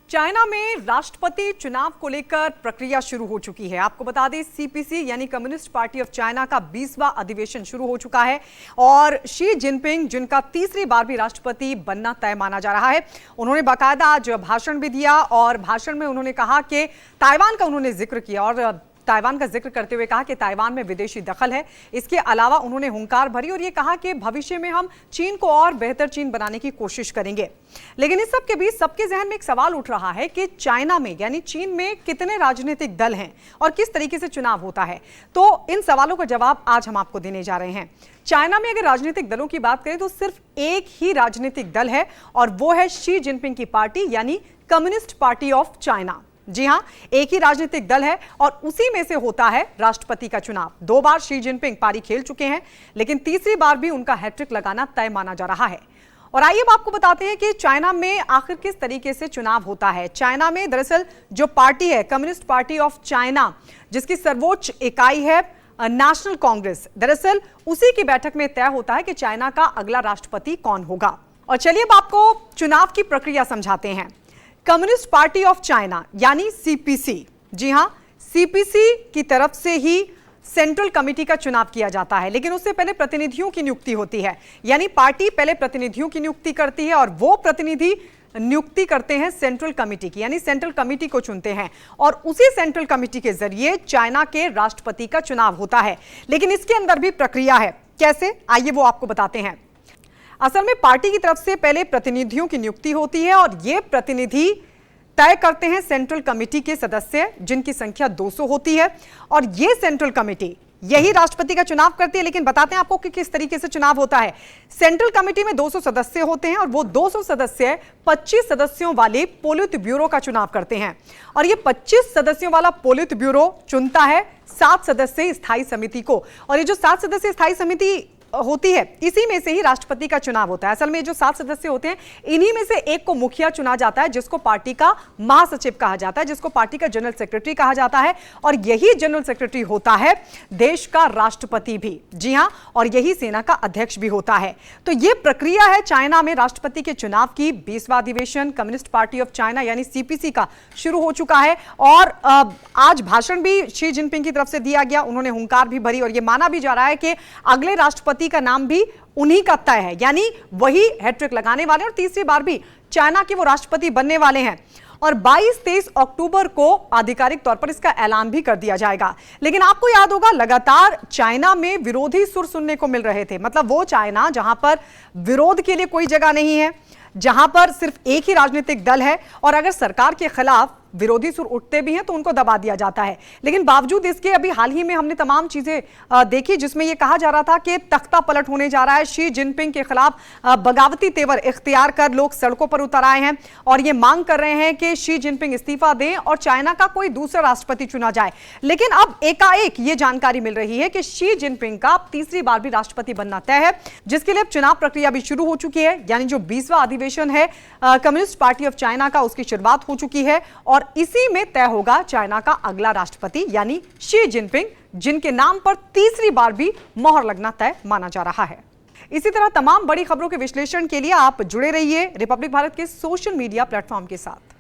China में राष्ट्रपति चुनाव को लेकर प्रक्रिया शुरू हो चुकी है। आपको बता दें, सीपीसी यानी कम्युनिस्ट पार्टी ऑफ चाइना का 20वां अधिवेशन शुरू हो चुका है और शी जिनपिंग, जिनका तीसरी बार भी राष्ट्रपति बनना तय माना जा रहा है, उन्होंने बाकायदा आज भाषण भी दिया और भाषण में उन्होंने कहा कि ताइवान का उन्होंने जिक्र किया और ताइवान का जिक्र करते हुए कहा कि ताइवान में विदेशी दखल है। इसके अलावा उन्होंने हुंकार भरी और यह कहा कि भविष्य में हम चीन को और बेहतर चीन बनाने की कोशिश करेंगे। लेकिन इस सब के बीच सबके जहन में एक सवाल उठ रहा है कि चाइना में यानी चीन में कितने राजनीतिक दल हैं और किस तरीके से चुनाव होता है। तो इन सवालों का जवाब आज हम आपको देने जा रहे हैं। चाइना में अगर राजनीतिक दलों की बात करें तो सिर्फ एक ही राजनीतिक दल है और वो है शी जिनपिंग की पार्टी यानी कम्युनिस्ट पार्टी ऑफ चाइना। जी हां, एक ही राजनीतिक दल है और उसी में से होता है राष्ट्रपति का चुनाव। 2 बार शी जिनपिंग पारी खेल चुके हैं, लेकिन तीसरी बार भी उनका हैट्रिक लगाना तय माना जा रहा है। और आइए अब आपको बताते हैं कि चाइना में आखिर किस तरीके से चुनाव होता है। चाइना में दरअसल जो पार्टी है कम्युनिस्ट पार्टी ऑफ चाइना, जिसकी सर्वोच्च इकाई है नेशनल कांग्रेस, दरअसल उसी की बैठक में तय होता है कि चाइना का अगला राष्ट्रपति कौन होगा। और चलिए अब आपको चुनाव की प्रक्रिया समझाते हैं। कम्युनिस्ट पार्टी ऑफ चाइना यानी सीपीसी, जी हां, सीपीसी की तरफ से ही सेंट्रल कमेटी का चुनाव किया जाता है, लेकिन उससे पहले प्रतिनिधियों की नियुक्ति होती है। यानी पार्टी पहले प्रतिनिधियों की नियुक्ति करती है और वो प्रतिनिधि नियुक्ति करते हैं सेंट्रल कमेटी की, यानी सेंट्रल कमेटी को चुनते हैं और उसी सेंट्रल कमेटी के जरिए चाइना के राष्ट्रपति का चुनाव होता है। लेकिन इसके अंदर भी प्रक्रिया है। कैसे, आइए वो आपको बताते हैं। असल में पार्टी की तरफ से पहले प्रतिनिधियों की नियुक्ति होती है और ये प्रतिनिधि तय करते हैं सेंट्रल कमेटी के सदस्य, जिनकी संख्या 200 होती है और ये सेंट्रल कमेटी यही राष्ट्रपति का चुनाव करती है। लेकिन बताते हैं आपको कि किस तरीके से चुनाव होता है। सेंट्रल कमेटी में 200 सदस्य होते हैं और वो 200 सदस्य 25 सदस्यों वाले पोलित ब्यूरो का चुनाव करते हैं और ये 25 सदस्यों वाला पोलित ब्यूरो चुनता है 7 सदस्यीय स्थायी समिति को। और ये जो 7 सदस्यीय स्थायी समिति होती है, इसी में से ही राष्ट्रपति का चुनाव होता है। असल में जो 7 सदस्य होते हैं, इन्हीं में से एक को मुखिया चुना जाता है, जिसको पार्टी का महासचिव कहा जाता है, जिसको पार्टी का जनरल सेक्रेटरी कहा जाता है और यही जनरल सेक्रेटरी होता है देश का राष्ट्रपति भी। जी हां, और यही सेना का अध्यक्ष भी होता है। तो यह प्रक्रिया है चाइना में राष्ट्रपति के चुनाव की। 20वां अधिवेशन कम्युनिस्ट पार्टी ऑफ चाइना यानी सीपीसी का शुरू हो चुका है और आज भाषण भी शी जिनपिंग की तरफ से दिया गया। उन्होंने हुंकार भी भरी और यह माना भी जा रहा है कि अगले राष्ट्रपति का नाम भी उन्हीं का तय है, यानी वही हैट्रिक लगाने वाले और तीसरी बार भी चाइना के वो राष्ट्रपति बनने वाले हैं। और 22-23 अक्टूबर को आधिकारिक तौर पर इसका ऐलान भी कर दिया जाएगा। लेकिन आपको याद होगा, लगातार चाइना में विरोधी सुर सुनने को मिल रहे थे। मतलब वो चाइना जहां पर विरोध के लिए कोई जगह नहीं है, जहां पर सिर्फ एक ही राजनीतिक दल है और अगर सरकार के खिलाफ विरोधी सुर उठते भी हैं तो उनको दबा दिया जाता है। लेकिन बावजूद इसके अभी हाल ही में हमने तमाम चीजें देखी जिसमें यह कहा जा रहा था कि तख्ता पलट होने जा रहा है। शी जिनपिंग के खिलाफ बगावती तेवर इख्तियार कर लोग सड़कों पर उतर आए हैं और ये मांग कर रहे हैं कि शी जिनपिंग इस्तीफा दें और चाइना का कोई दूसरा राष्ट्रपति चुना जाए। लेकिन अब एकाएक ये जानकारी मिल रही है कि शी जिनपिंग का तीसरी बार भी राष्ट्रपति बनना तय है, जिसके लिए चुनाव प्रक्रिया भी शुरू हो चुकी है। यानी जो 20वां अधिवेशन है कम्युनिस्ट पार्टी ऑफ चाइना का, उसकी शुरुआत हो चुकी है और इसी में तय होगा चाइना का अगला राष्ट्रपति यानी शी जिनपिंग, जिनके नाम पर तीसरी बार भी मोहर लगना तय माना जा रहा है। इसी तरह तमाम बड़ी खबरों के विश्लेषण के लिए आप जुड़े रहिए रिपब्लिक भारत के सोशल मीडिया प्लेटफॉर्म के साथ।